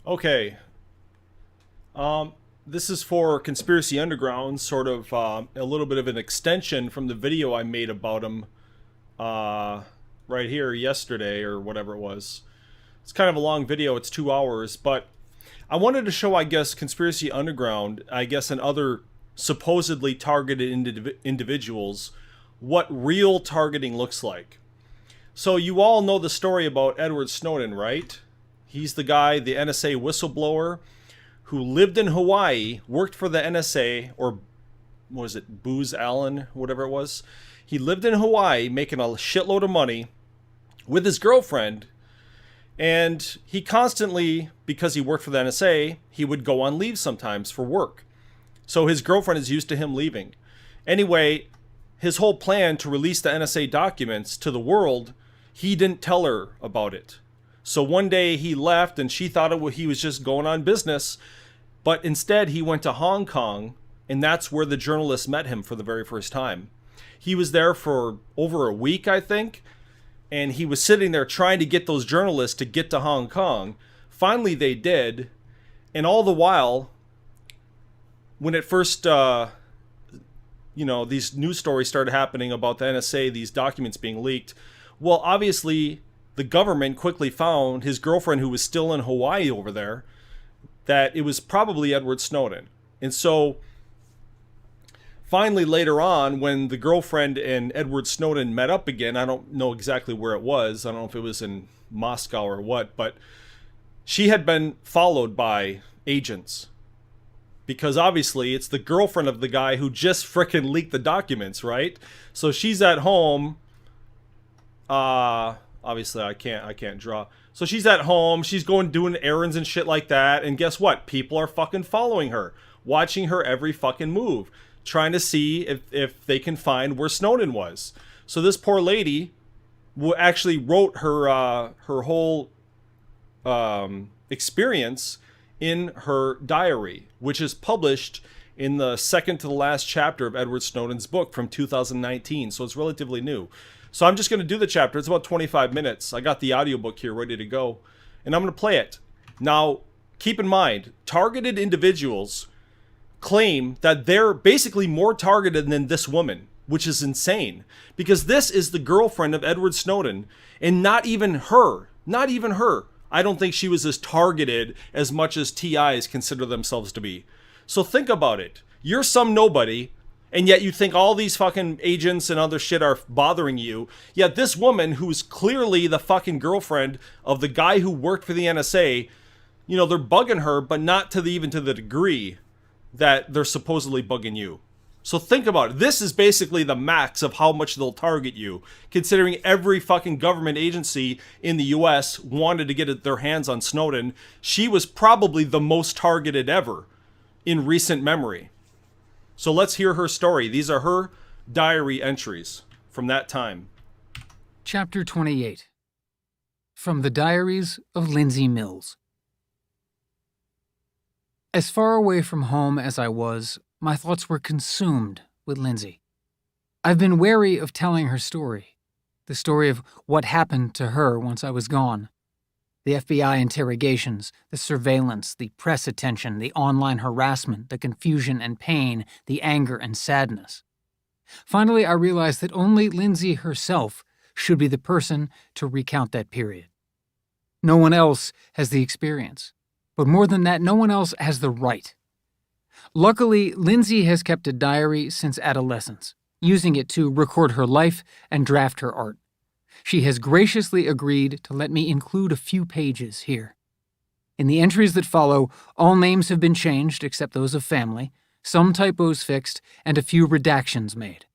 Okay. Um, this is for Conspiracy Underground, sort of a little bit of an extension from the video I made about him uh, right here yesterday or whatever it was. It's kind of a long video, it's 2 hours, but I wanted to show, I guess, Conspiracy Underground, I guess, and other supposedly targeted individuals what real targeting looks like. So, you all know the story about Edward Snowden, right? He's the guy, the NSA whistleblower who lived in Hawaii, worked for the NSA, or what was it, Booz Allen, whatever it was. He lived in Hawaii making a shitload of money with his girlfriend, and he constantly, because he worked for the NSA, he would go on leave sometimes for work. So his girlfriend is used to him leaving. Anyway, his whole plan to release the NSA documents to the world, he didn't tell her about it. So one day he left and she thought he was just going on business, but instead he went to Hong Kong, and that's where the journalists met him for the very first time. He was there for over a week, I think, and he was sitting there trying to get those journalists to get to Hong Kong. Finally they did, and all the while, when it first, these news stories started happening about the NSA, these documents being leaked, well, obviously the government quickly found his girlfriend, who was still in Hawaii over there, that it was probably Edward Snowden. And so finally later on, when the girlfriend and Edward Snowden met up again, I don't know exactly where it was. I don't know if it was in Moscow or what, but she had been followed by agents. Because obviously it's the girlfriend of the guy who just frickin' leaked the documents, right? So she's at home. Obviously I can't draw. So she's at home, she's going doing errands and shit like that, and guess what? People are fucking following her, watching her every fucking move, trying to see if they can find where Snowden was. So this poor lady actually wrote her whole experience in her diary, which is published in the second to the last chapter of Edward Snowden's book from 2019. So it's relatively new. So I'm just going to do the chapter. It's about 25 minutes. I got the audiobook here ready to go, and I'm going to play it. Now, keep in mind, targeted individuals claim that they're basically more targeted than this woman, which is insane, because this is the girlfriend of Edward Snowden, and not even her. I don't think she was as targeted as much as TIs consider themselves to be. So think about it. You're some nobody, and yet you think all these fucking agents and other shit are bothering you. Yet this woman, who's clearly the fucking girlfriend of the guy who worked for the NSA, they're bugging her, but not even to the degree that they're supposedly bugging you. So think about it. This is basically the max of how much they'll target you, considering every fucking government agency in the US wanted to get their hands on Snowden. She was probably the most targeted ever in recent memory. So let's hear her story. These are her diary entries from that time. Chapter 28. From the Diaries of Lindsay Mills. As far away from home as I was, my thoughts were consumed with Lindsay. I've been wary of telling her story, the story of what happened to her once I was gone. The FBI interrogations, the surveillance, the press attention, the online harassment, the confusion and pain, the anger and sadness. Finally, I realized that only Lindsay herself should be the person to recount that period. No one else has the experience, but more than that, no one else has the right. Luckily, Lindsay has kept a diary since adolescence, using it to record her life and draft her art. She has graciously agreed to let me include a few pages here. In the entries that follow, all names have been changed except those of family, some typos fixed, and a few redactions made.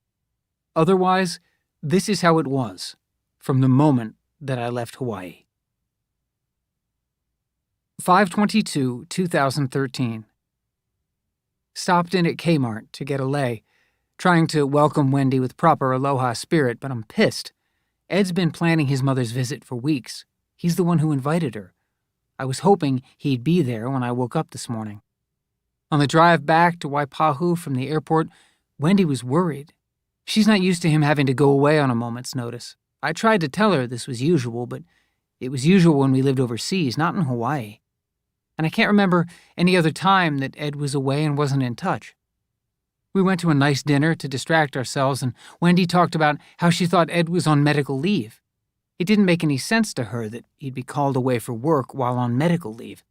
Otherwise, this is how it was from the moment that I left Hawaii. 5/22/2013. Stopped in at Kmart to get a lei, trying to welcome Wendy with proper aloha spirit, but I'm pissed. Ed's been planning his mother's visit for weeks. He's the one who invited her. I was hoping he'd be there when I woke up this morning. On the drive back to Waipahu from the airport, Wendy was worried. She's not used to him having to go away on a moment's notice. I tried to tell her this was usual, but it was usual when we lived overseas, not in Hawaii. and I can't remember any other time that Ed was away and wasn't in touch. We went to a nice dinner to distract ourselves, and Wendy talked about how she thought Ed was on medical leave. It didn't make any sense to her that he'd be called away for work while on medical leave.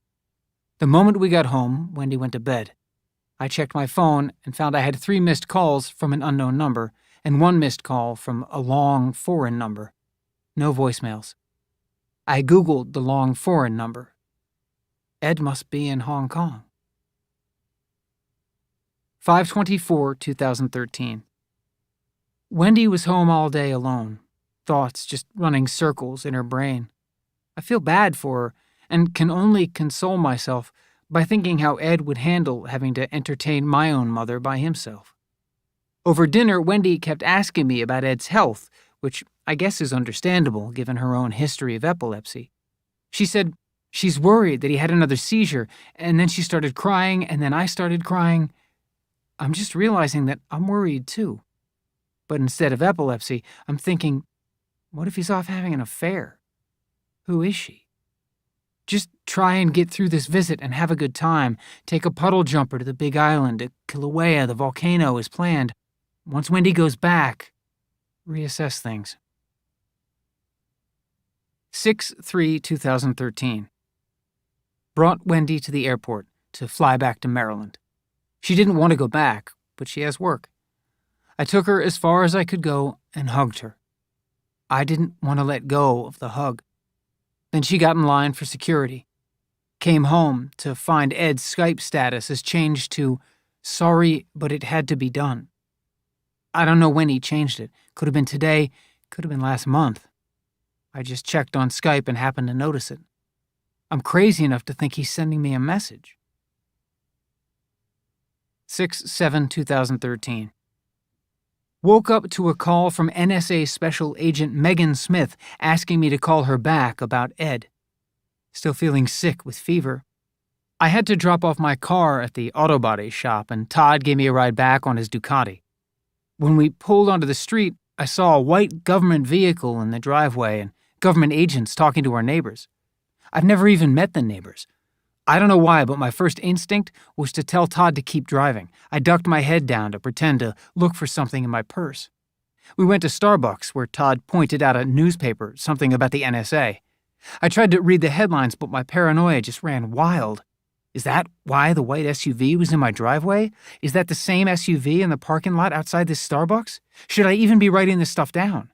The moment we got home, Wendy went to bed. I checked my phone and found I had 3 missed calls from an unknown number and 1 missed call from a long foreign number. No voicemails. I Googled the long foreign number. Ed must be in Hong Kong. 5/24/2013. Wendy was home all day alone, thoughts just running circles in her brain. I feel bad for her and can only console myself by thinking how Ed would handle having to entertain my own mother by himself. Over dinner, Wendy kept asking me about Ed's health, which I guess is understandable given her own history of epilepsy. She said she's worried that he had another seizure, and then she started crying, and then I started crying. I'm just realizing that I'm worried too. But instead of epilepsy, I'm thinking, what if he's off having an affair? Who is she? Just try and get through this visit and have a good time. Take a puddle jumper to the Big Island, to Kilauea, the volcano as planned. Once Wendy goes back, reassess things. 6/3/2013. Brought Wendy to the airport to fly back to Maryland. She didn't want to go back, but she has work. I took her as far as I could go and hugged her. I didn't want to let go of the hug. Then she got in line for security. Came home to find Ed's Skype status has changed to, sorry, but it had to be done. I don't know when he changed it. Could have been today, could have been last month. I just checked on Skype and happened to notice it. I'm crazy enough to think he's sending me a message. 6/7/2013. Woke up to a call from NSA Special Agent Megan Smith asking me to call her back about Ed. Still feeling sick with fever. I had to drop off my car at the auto body shop, and Todd gave me a ride back on his Ducati. When we pulled onto the street, I saw a white government vehicle in the driveway and government agents talking to our neighbors. I've never even met the neighbors. I don't know why, but my first instinct was to tell Todd to keep driving. I ducked my head down to pretend to look for something in my purse. We went to Starbucks, where Todd pointed out a newspaper, something about the NSA. I tried to read the headlines, but my paranoia just ran wild. Is that why the white SUV was in my driveway? Is that the same SUV in the parking lot outside this Starbucks? Should I even be writing this stuff down?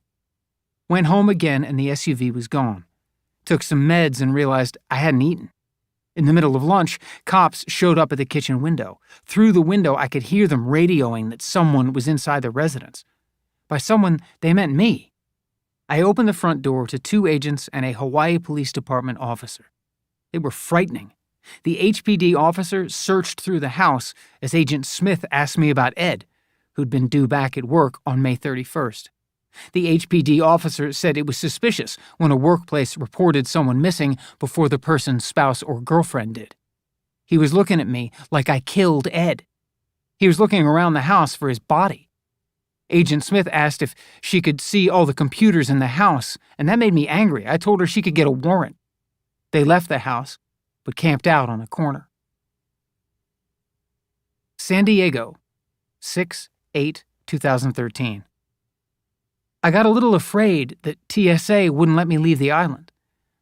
Went home again and the SUV was gone. Took some meds and realized I hadn't eaten. In the middle of lunch, cops showed up at the kitchen window. Through the window, I could hear them radioing that someone was inside the residence. By someone, they meant me. I opened the front door to 2 agents and a Hawaii Police Department officer. They were frightening. The HPD officer searched through the house as Agent Smith asked me about Ed, who'd been due back at work on May 31st. The HPD officer said it was suspicious when a workplace reported someone missing before the person's spouse or girlfriend did. He was looking at me like I killed Ed. He was looking around the house for his body. Agent Smith asked if she could see all the computers in the house, and that made me angry. I told her she could get a warrant. They left the house, but camped out on a corner. San Diego, 6/8/2013. I got a little afraid that TSA wouldn't let me leave the island.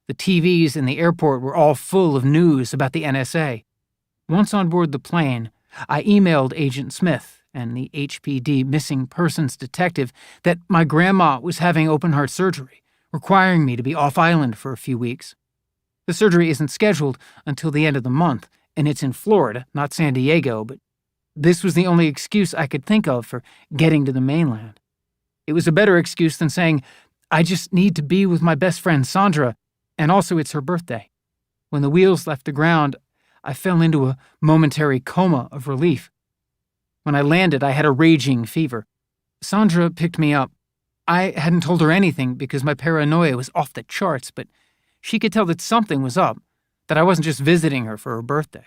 The TVs in the airport were all full of news about the NSA. Once on board the plane, I emailed Agent Smith and the HPD missing persons detective that my grandma was having open-heart surgery, requiring me to be off-island for a few weeks. The surgery isn't scheduled until the end of the month, and it's in Florida, not San Diego, but this was the only excuse I could think of for getting to the mainland. It was a better excuse than saying, I just need to be with my best friend Sandra, and also it's her birthday. When the wheels left the ground, I fell into a momentary coma of relief. When I landed, I had a raging fever. Sandra picked me up. I hadn't told her anything because my paranoia was off the charts, but she could tell that something was up, that I wasn't just visiting her for her birthday.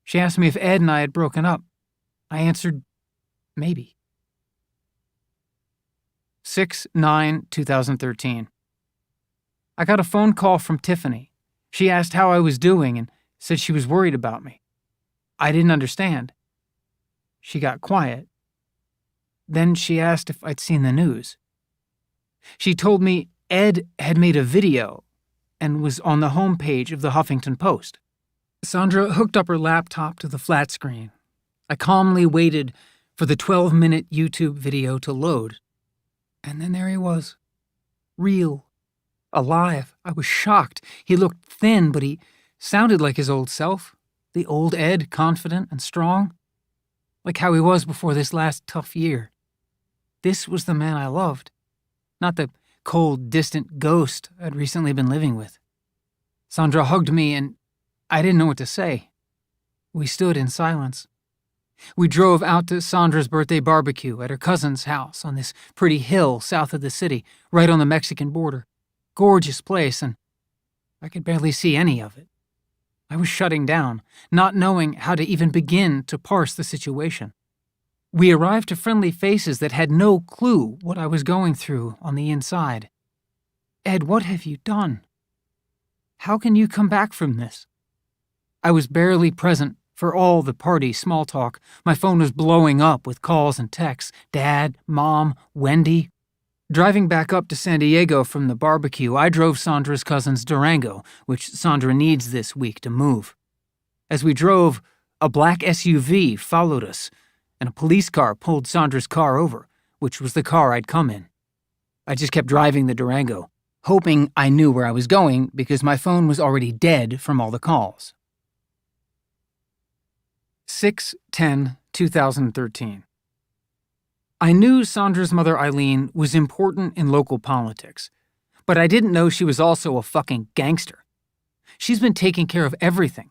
She asked me if Ed and I had broken up. I answered, maybe. 6/9/2013. I got a phone call from Tiffany. She asked how I was doing and said she was worried about me. I didn't understand. She got quiet. Then she asked if I'd seen the news. She told me Ed had made a video and was on the homepage of the Huffington Post. Sandra hooked up her laptop to the flat screen. I calmly waited for the 12-minute YouTube video to load. And then there he was. Real. Alive. I was shocked. He looked thin, but he sounded like his old self. The old Ed, confident and strong. Like how he was before this last tough year. This was the man I loved. Not the cold, distant ghost I'd recently been living with. Sandra hugged me and I didn't know what to say. We stood in silence. We drove out to Sandra's birthday barbecue at her cousin's house on this pretty hill south of the city, right on the Mexican border. Gorgeous place, and I could barely see any of it. I was shutting down, not knowing how to even begin to parse the situation. We arrived to friendly faces that had no clue what I was going through on the inside. Ed, what have you done? How can you come back from this? I was barely present for all the party small talk. My phone was blowing up with calls and texts. Dad, Mom, Wendy. Driving back up to San Diego from the barbecue, I drove Sandra's cousin's Durango, which Sandra needs this week to move. As we drove, a black SUV followed us, and a police car pulled Sandra's car over, which was the car I'd come in. I just kept driving the Durango, hoping I knew where I was going because my phone was already dead from all the calls. 6/10/2013. I knew Sandra's mother Eileen was important in local politics, but I didn't know she was also a fucking gangster. She's been taking care of everything.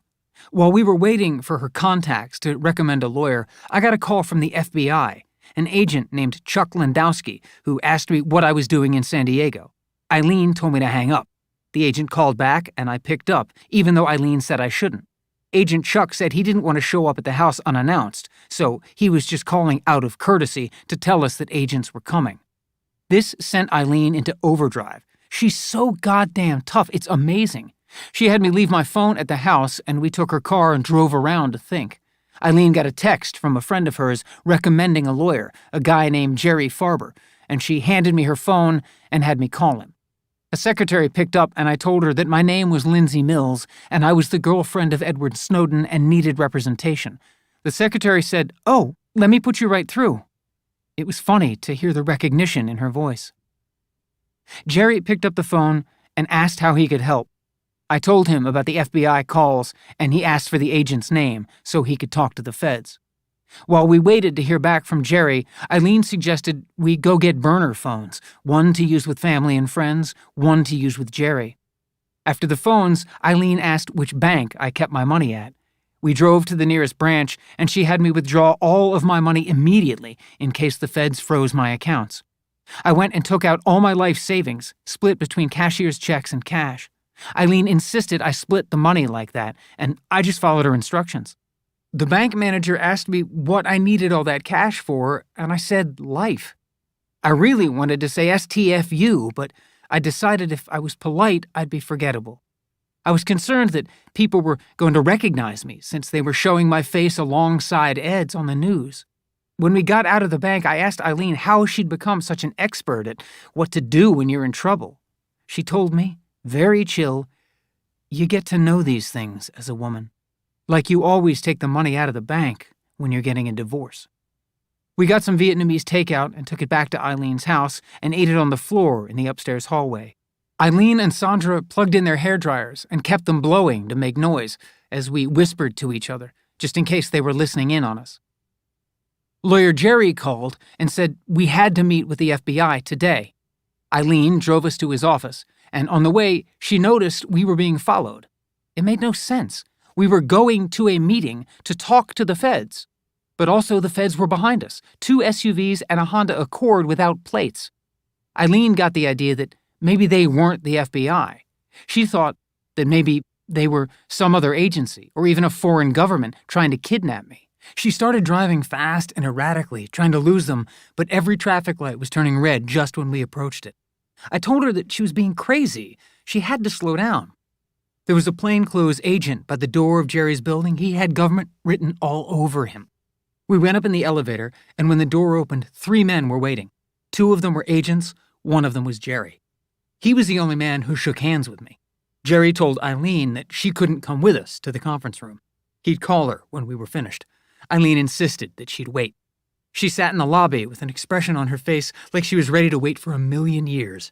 While we were waiting for her contacts to recommend a lawyer, I got a call from the FBI, an agent named Chuck Landowski, who asked me what I was doing in San Diego. Eileen told me to hang up. The agent called back, and I picked up, even though Eileen said I shouldn't. Agent Chuck said he didn't want to show up at the house unannounced, so he was just calling out of courtesy to tell us that agents were coming. This sent Eileen into overdrive. She's so goddamn tough, it's amazing. She had me leave my phone at the house, and we took her car and drove around to think. Eileen got a text from a friend of hers recommending a lawyer, a guy named Jerry Farber, and she handed me her phone and had me call him. A secretary picked up, and I told her that my name was Lindsay Mills, and I was the girlfriend of Edward Snowden and needed representation. The secretary said, "Oh, let me put you right through." It was funny to hear the recognition in her voice. Jerry picked up the phone and asked how he could help. I told him about the FBI calls, and he asked for the agent's name so he could talk to the feds. While we waited to hear back from Jerry, Eileen suggested we go get burner phones, one to use with family and friends, one to use with Jerry. After the phones, Eileen asked which bank I kept my money at. We drove to the nearest branch, and she had me withdraw all of my money immediately in case the feds froze my accounts. I went and took out all my life savings, split between cashier's checks and cash. Eileen insisted I split the money like that, and I just followed her instructions. The bank manager asked me what I needed all that cash for, and I said life. I really wanted to say STFU, but I decided if I was polite, I'd be forgettable. I was concerned that people were going to recognize me since they were showing my face alongside Ed's on the news. When we got out of the bank, I asked Eileen how she'd become such an expert at what to do when you're in trouble. She told me, very chill, "You get to know these things as a woman. Like you always take the money out of the bank when you're getting a divorce." We got some Vietnamese takeout and took it back to Eileen's house and ate it on the floor in the upstairs hallway. Eileen and Sandra plugged in their hairdryers and kept them blowing to make noise as we whispered to each other, just in case they were listening in on us. Lawyer Jerry called and said we had to meet with the FBI today. Eileen drove us to his office, and on the way, she noticed we were being followed. It made no sense. We were going to a meeting to talk to the feds, but also the feds were behind us, 2 SUVs and a Honda Accord without plates. Eileen got the idea that maybe they weren't the FBI. She thought that maybe they were some other agency or even a foreign government trying to kidnap me. She started driving fast and erratically, trying to lose them, but every traffic light was turning red just when we approached it. I told her that she was being crazy. She had to slow down. There was a plainclothes agent by the door of Jerry's building. He had government written all over him. We went up in the elevator, and when the door opened, 3 men were waiting. 2 of them were agents, 1 of them was Jerry. He was the only man who shook hands with me. Jerry told Eileen that she couldn't come with us to the conference room. He'd call her when we were finished. Eileen insisted that she'd wait. She sat in the lobby with an expression on her face like she was ready to wait for 1,000,000 years.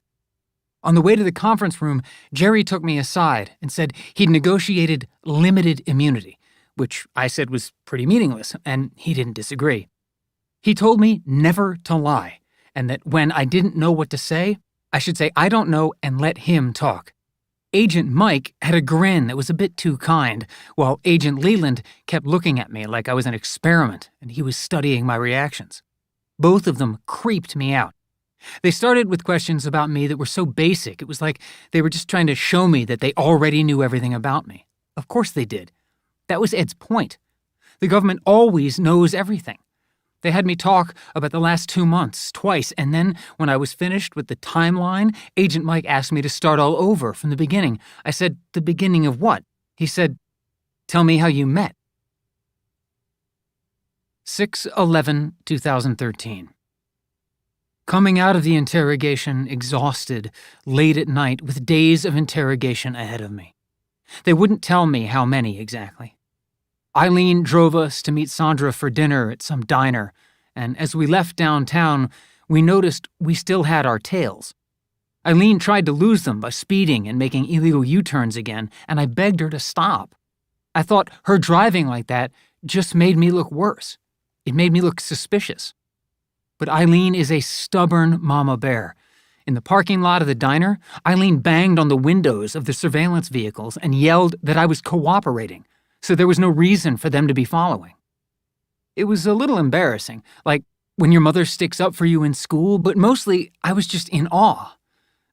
On the way to the conference room, Jerry took me aside and said he'd negotiated limited immunity, which I said was pretty meaningless, and he didn't disagree. He told me never to lie, and that when I didn't know what to say, I should say I don't know and let him talk. Agent Mike had a grin that was a bit too kind, while Agent Leland kept looking at me like I was an experiment and he was studying my reactions. Both of them creeped me out. They started with questions about me that were so basic, it was like they were just trying to show me that they already knew everything about me. Of course they did. That was Ed's point. The government always knows everything. They had me talk about the last 2 months, twice, and then when I was finished with the timeline, Agent Mike asked me to start all over from the beginning. I said, the beginning of what? He said, tell me how you met. 6/11/2013. Coming out of the interrogation, exhausted, late at night, with days of interrogation ahead of me. They wouldn't tell me how many exactly. Eileen drove us to meet Sandra for dinner at some diner, and as we left downtown, we noticed we still had our tails. Eileen tried to lose them by speeding and making illegal U-turns again, and I begged her to stop. I thought her driving like that just made me look worse. It made me look suspicious. But Eileen is a stubborn mama bear. In the parking lot of the diner, Eileen banged on the windows of the surveillance vehicles and yelled that I was cooperating, so there was no reason for them to be following. It was a little embarrassing, like when your mother sticks up for you in school, but mostly I was just in awe.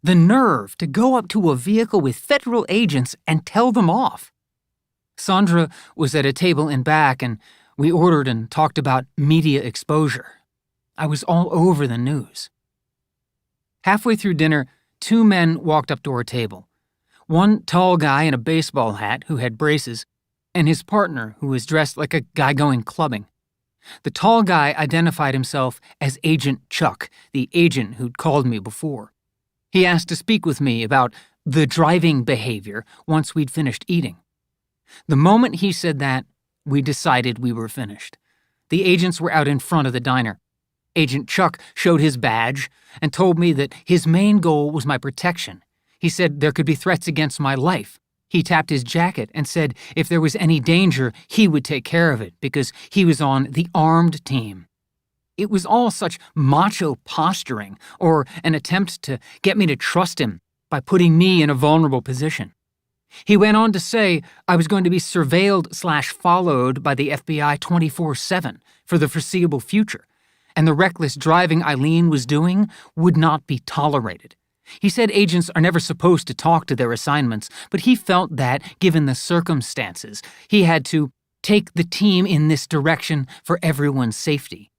The nerve to go up to a vehicle with federal agents and tell them off. Sandra was at a table in back, and we ordered and talked about media exposure. I was all over the news. Halfway through dinner, 2 men walked up to our table. One tall guy in a baseball hat who had braces, and his partner who was dressed like a guy going clubbing. The tall guy identified himself as Agent Chuck, the agent who'd called me before. He asked to speak with me about the driving behavior once we'd finished eating. The moment he said that, we decided we were finished. The agents were out in front of the diner. Agent Chuck showed his badge and told me that his main goal was my protection. He said there could be threats against my life. He tapped his jacket and said if there was any danger, he would take care of it because he was on the armed team. It was all such macho posturing or an attempt to get me to trust him by putting me in a vulnerable position. He went on to say I was going to be surveilled/followed by the FBI 24/7 for the foreseeable future, and the reckless driving Eileen was doing would not be tolerated. He said agents are never supposed to talk to their assignments, but he felt that, given the circumstances, he had to take the team in this direction for everyone's safety.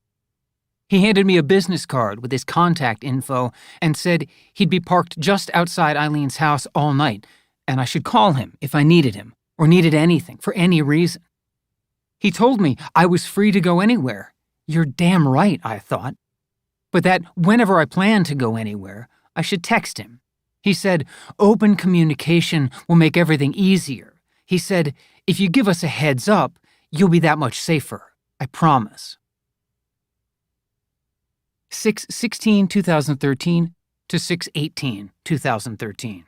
He handed me a business card with his contact info and said he'd be parked just outside Eileen's house all night, and I should call him if I needed him, or needed anything, for any reason. He told me I was free to go anywhere. You're damn right, I thought. But that whenever I planned to go anywhere, I should text him. He said, open communication will make everything easier. He said, if you give us a heads up, you'll be that much safer. I promise. 6/16/2013 to 6/18/2013.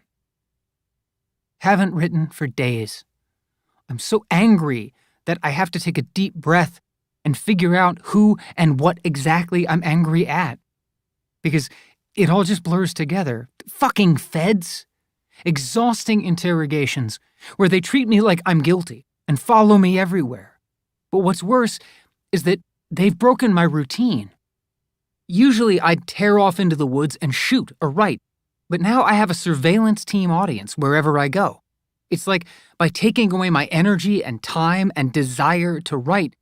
Haven't written for days. I'm so angry that I have to take a deep breath and figure out who and what exactly I'm angry at. Because it all just blurs together. Fucking feds. Exhausting interrogations where they treat me like I'm guilty and follow me everywhere. But what's worse is that they've broken my routine. Usually I'd tear off into the woods and shoot or write, but now I have a surveillance team audience wherever I go. It's like by taking away my energy and time and desire to write,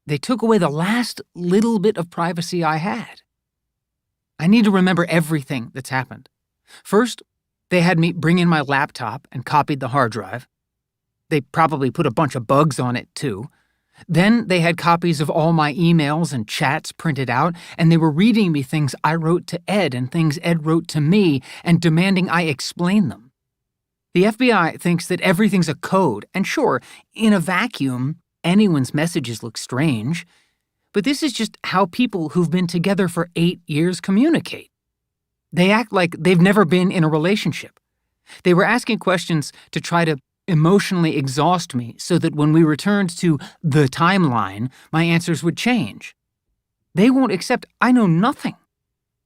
they took away the last little bit of privacy I had. I need to remember everything that's happened. First, they had me bring in my laptop and copied the hard drive. They probably put a bunch of bugs on it, too. Then they had copies of all my emails and chats printed out, and they were reading me things I wrote to Ed and things Ed wrote to me and demanding I explain them. The FBI thinks that everything's a code, and sure, in a vacuum, anyone's messages look strange. But this is just how people who've been together for 8 years communicate. They act like they've never been in a relationship. They were asking questions to try to emotionally exhaust me so that when we returned to the timeline, my answers would change. They won't accept I know nothing.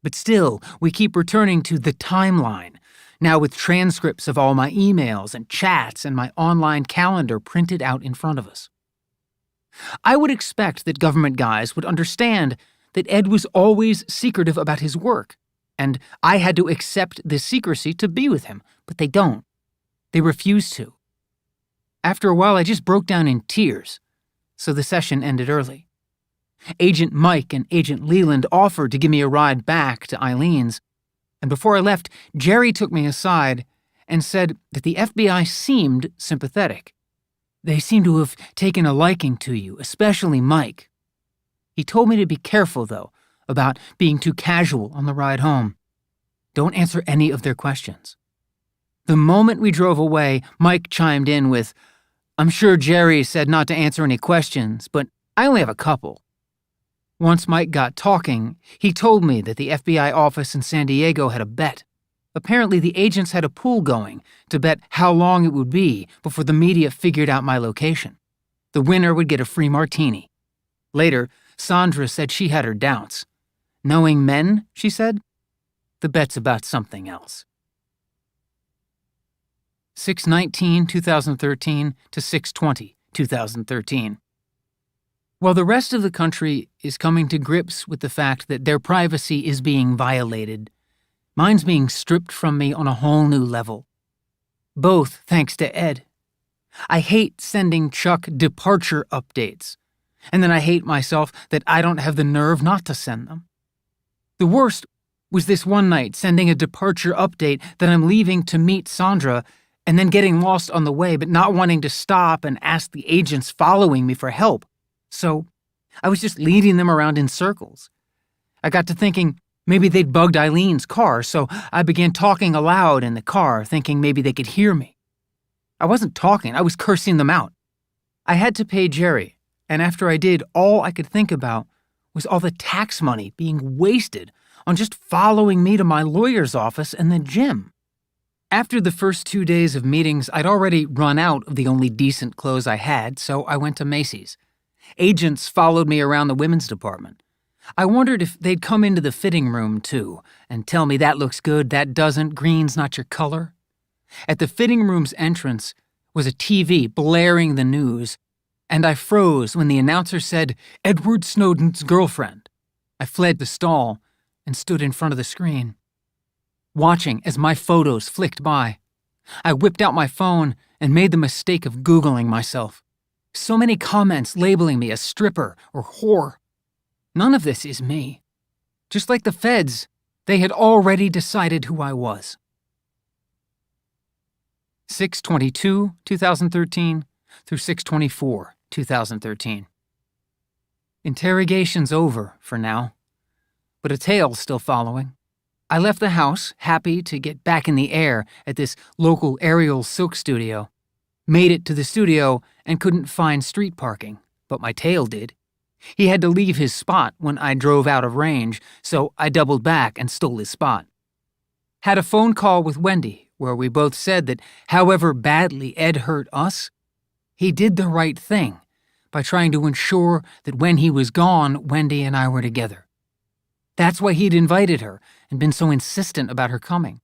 But still, we keep returning to the timeline, now with transcripts of all my emails and chats and my online calendar printed out in front of us. I would expect that government guys would understand that Ed was always secretive about his work, and I had to accept this secrecy to be with him, but they don't. They refuse to. After a while, I just broke down in tears, so the session ended early. Agent Mike and Agent Leland offered to give me a ride back to Eileen's, and before I left, Jerry took me aside and said that the FBI seemed sympathetic. They seem to have taken a liking to you, especially Mike. He told me to be careful, though, about being too casual on the ride home. Don't answer any of their questions. The moment we drove away, Mike chimed in with, "I'm sure Jerry said not to answer any questions, but I only have a couple." Once Mike got talking, he told me that the FBI office in San Diego had a bet. Apparently, the agents had a pool going to bet how long it would be before the media figured out my location. The winner would get a free martini. Later, Sandra said she had her doubts. Knowing men, she said, the bet's about something else. 6/19/2013 to 6/20/2013. While the rest of the country is coming to grips with the fact that their privacy is being violated, mine's being stripped from me on a whole new level. Both thanks to Ed. I hate sending Chuck departure updates, and then I hate myself that I don't have the nerve not to send them. The worst was this one night sending a departure update that I'm leaving to meet Sandra and then getting lost on the way but not wanting to stop and ask the agents following me for help. So I was just leading them around in circles. I got to thinking maybe they'd bugged Eileen's car, so I began talking aloud in the car, thinking maybe they could hear me. I wasn't talking, I was cursing them out. I had to pay Jerry, and after I did, all I could think about was all the tax money being wasted on just following me to my lawyer's office and the gym. After the first 2 days of meetings, I'd already run out of the only decent clothes I had, so I went to Macy's. Agents followed me around the women's department. I wondered if they'd come into the fitting room, too, and tell me that looks good, that doesn't, green's not your color. At the fitting room's entrance was a TV blaring the news, and I froze when the announcer said, "Edward Snowden's girlfriend." I fled the stall and stood in front of the screen, watching as my photos flicked by. I whipped out my phone and made the mistake of Googling myself. So many comments labeling me a stripper or whore. None of this is me. Just like the feds, they had already decided who I was. 6/22/2013 through 6/24/2013. Interrogation's over for now, but a tale's still following. I left the house, happy to get back in the air at this local aerial silk studio. Made it to the studio and couldn't find street parking, but my tail did. He had to leave his spot when I drove out of range, so I doubled back and stole his spot. Had a phone call with Wendy, where we both said that however badly Ed hurt us, he did the right thing by trying to ensure that when he was gone, Wendy and I were together. That's why he'd invited her and been so insistent about her coming.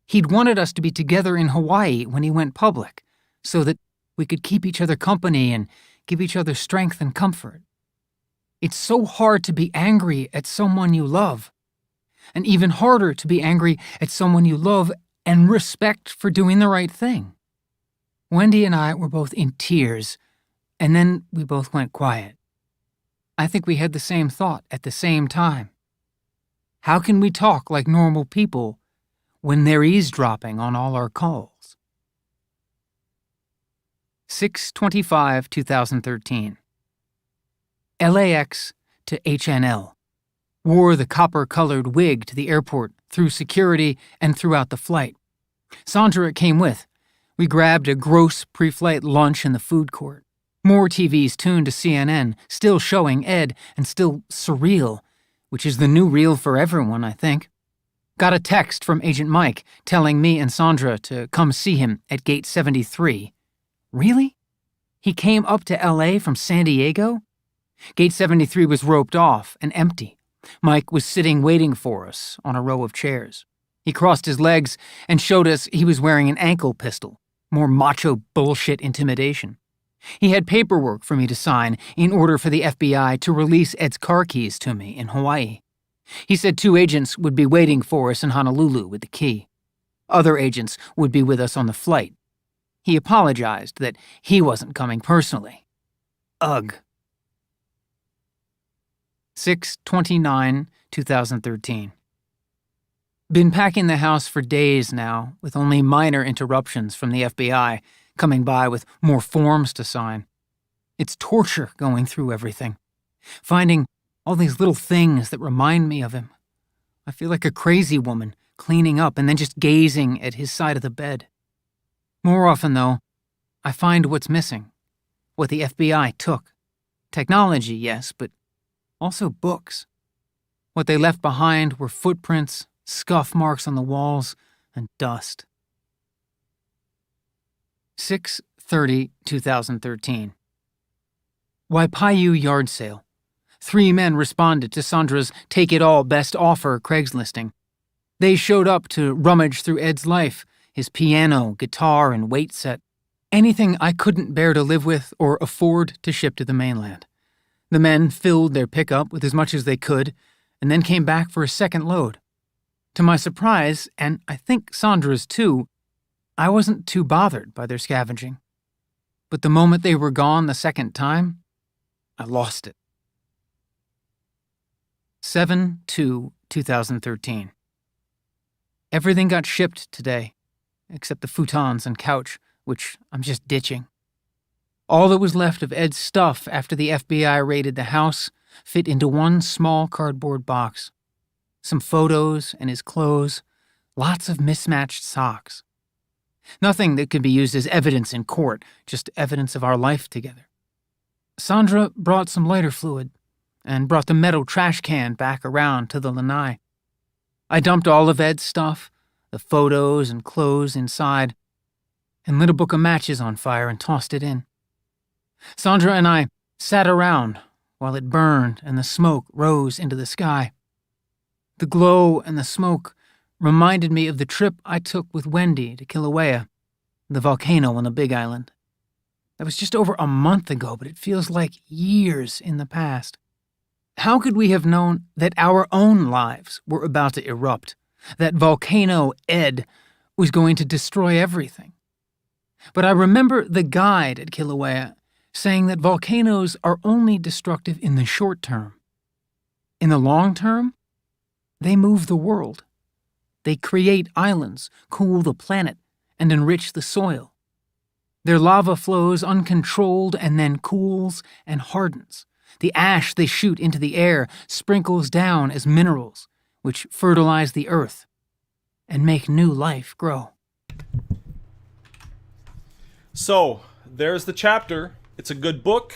He'd wanted us to be together in Hawaii when he went public, so that we could keep each other company and give each other strength and comfort. It's so hard to be angry at someone you love, and even harder to be angry at someone you love and respect for doing the right thing. Wendy and I were both in tears, and then we both went quiet. I think we had the same thought at the same time. How can we talk like normal people when they're eavesdropping on all our calls? 6/25/2013. LAX to HNL. Wore the copper-colored wig to the airport, through security, and throughout the flight. Sandra came with. We grabbed a gross pre-flight lunch in the food court. More TVs tuned to CNN, still showing Ed, and still surreal, which is the new real for everyone, I think. Got a text from Agent Mike telling me and Sandra to come see him at Gate 73. Really? He came up to LA from San Diego? Gate 73 was roped off and empty. Mike was sitting waiting for us on a row of chairs. He crossed his legs and showed us he was wearing an ankle pistol, more macho bullshit intimidation. He had paperwork for me to sign in order for the FBI to release Ed's car keys to me in Hawaii. He said 2 agents would be waiting for us in Honolulu with the key. Other agents would be with us on the flight. He apologized that he wasn't coming personally. Ugh. 6/29/2013. Been packing the house for days now, with only minor interruptions from the FBI coming by with more forms to sign. It's torture going through everything. Finding all these little things that remind me of him. I feel like a crazy woman cleaning up and then just gazing at his side of the bed. More often, though, I find what's missing, what the FBI took. Technology, yes, but also books. What they left behind were footprints, scuff marks on the walls, and dust. 6/30/2013. Waipahu yard sale. 3 men responded to Sandra's take-it-all best offer Craigslisting. They showed up to rummage through Ed's life, his piano, guitar, and weight set. Anything I couldn't bear to live with or afford to ship to the mainland. The men filled their pickup with as much as they could, and then came back for a second load. To my surprise, and I think Sandra's too, I wasn't too bothered by their scavenging. But the moment they were gone the second time, I lost it. 7/2/2013. Everything got shipped today, except the futons and couch, which I'm just ditching. All that was left of Ed's stuff after the FBI raided the house fit into one small cardboard box. Some photos and his clothes, lots of mismatched socks. Nothing that could be used as evidence in court, just evidence of our life together. Sandra brought some lighter fluid and brought the metal trash can back around to the lanai. I dumped all of Ed's stuff, the photos and clothes inside, and lit a book of matches on fire and tossed it in. Sandra and I sat around while it burned and the smoke rose into the sky. The glow and the smoke reminded me of the trip I took with Wendy to Kilauea, the volcano on the Big Island. That was just over a month ago, but it feels like years in the past. How could we have known that our own lives were about to erupt, that volcano Ed was going to destroy everything? But I remember the guide at Kilauea saying that volcanoes are only destructive in the short term. In the long term, they move the world. They create islands, cool the planet, and enrich the soil. Their lava flows uncontrolled and then cools and hardens. The ash they shoot into the air sprinkles down as minerals, which fertilize the earth and make new life grow. So, there's the chapter. It's a good book.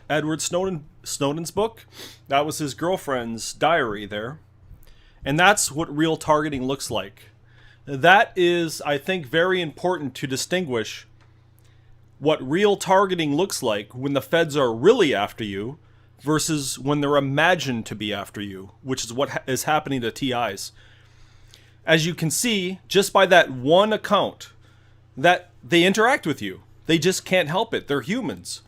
Edward Snowden's book. That was his girlfriend's diary there. And that's what real targeting looks like. That is, I think, very important to distinguish what real targeting looks like when the feds are really after you versus when they're imagined to be after you, which is what is happening to TIs. As you can see, just by that one account, that they interact with you. They just can't help it. They're humans.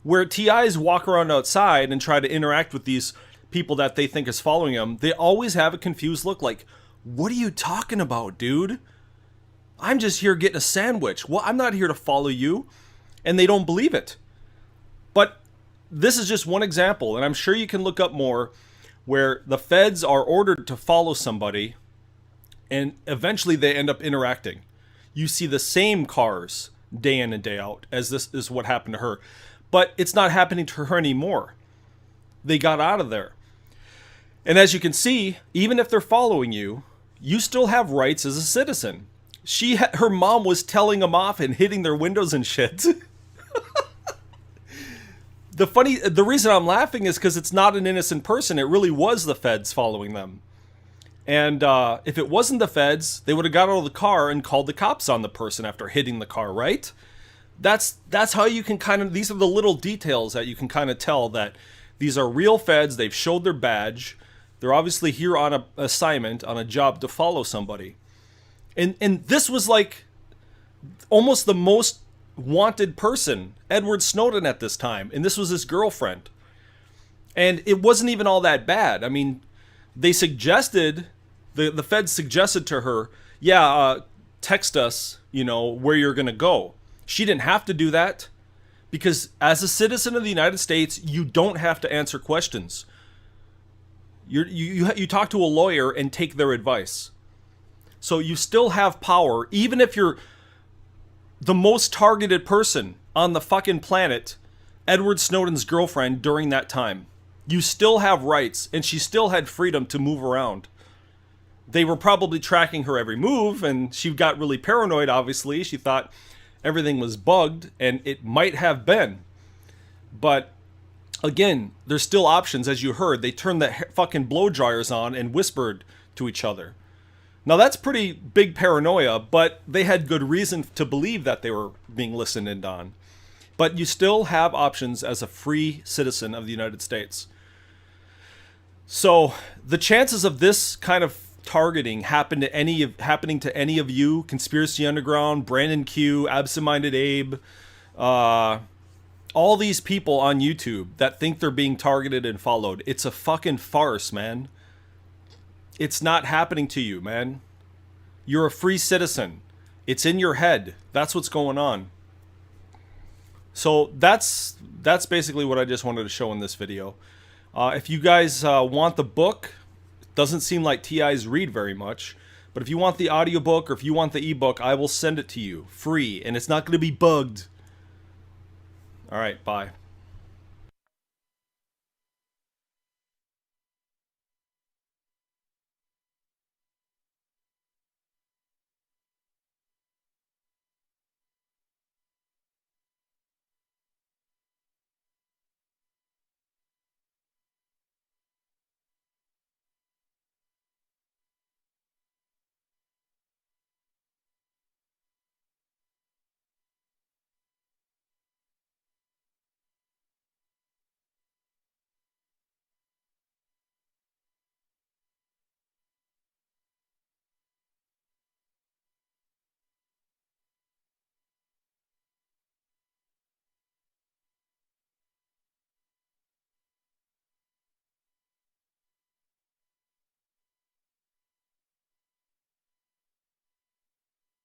Where TIs walk around outside and try to interact with these people that they think is following them, they always have a confused look like, what are you talking about, dude? I'm just here getting a sandwich. Well, I'm not here to follow you. And they don't believe it. But this is just one example, and I'm sure you can look up more, where the feds are ordered to follow somebody, and eventually they end up interacting. You see the same cars day in and day out, as this is what happened to her. But it's not happening to her anymore. They got out of there. And as you can see, even if they're following you, you still have rights as a citizen. Her mom was telling them off and hitting their windows and shit. The reason I'm laughing is because it's not an innocent person. It really was the feds following them. And if it wasn't the feds, they would have got out of the car and called the cops on the person after hitting the car, right? That's how you can kind of, these are the little details that you can kind of tell that these are real feds. They've showed their badge. They're obviously here on an assignment, on a job to follow somebody. And this was like almost the most wanted person, Edward Snowden, at this time. And this was his girlfriend. And it wasn't even all that bad. I mean, they suggested, the feds suggested to her, text us, where you're going to go. She didn't have to do that because as a citizen of the United States, you don't have to answer questions. You talk to a lawyer and take their advice. So you still have power, even if you're the most targeted person on the fucking planet, Edward Snowden's girlfriend during that time. You still have rights, and she still had freedom to move around. They were probably tracking her every move, and she got really paranoid, obviously. She thought everything was bugged, and it might have been. But again, there's still options, as you heard. They turned the fucking blow dryers on and whispered to each other. Now, that's pretty big paranoia, but they had good reason to believe that they were being listened in on. But you still have options as a free citizen of the United States. So the chances of this kind of targeting happening to any of you, Conspiracy Underground, Brandon Q, Absent-Minded Abe, all these people on YouTube that think they're being targeted and followed, it's a fucking farce, man. It's not happening to you, man. You're a free citizen. It's in your head. That's what's going on. So that's basically what I just wanted to show in this video. If you guys want the book, it doesn't seem like TIs read very much, but if you want the audiobook or if you want the ebook, I will send it to you free, and it's not going to be bugged. All right, bye.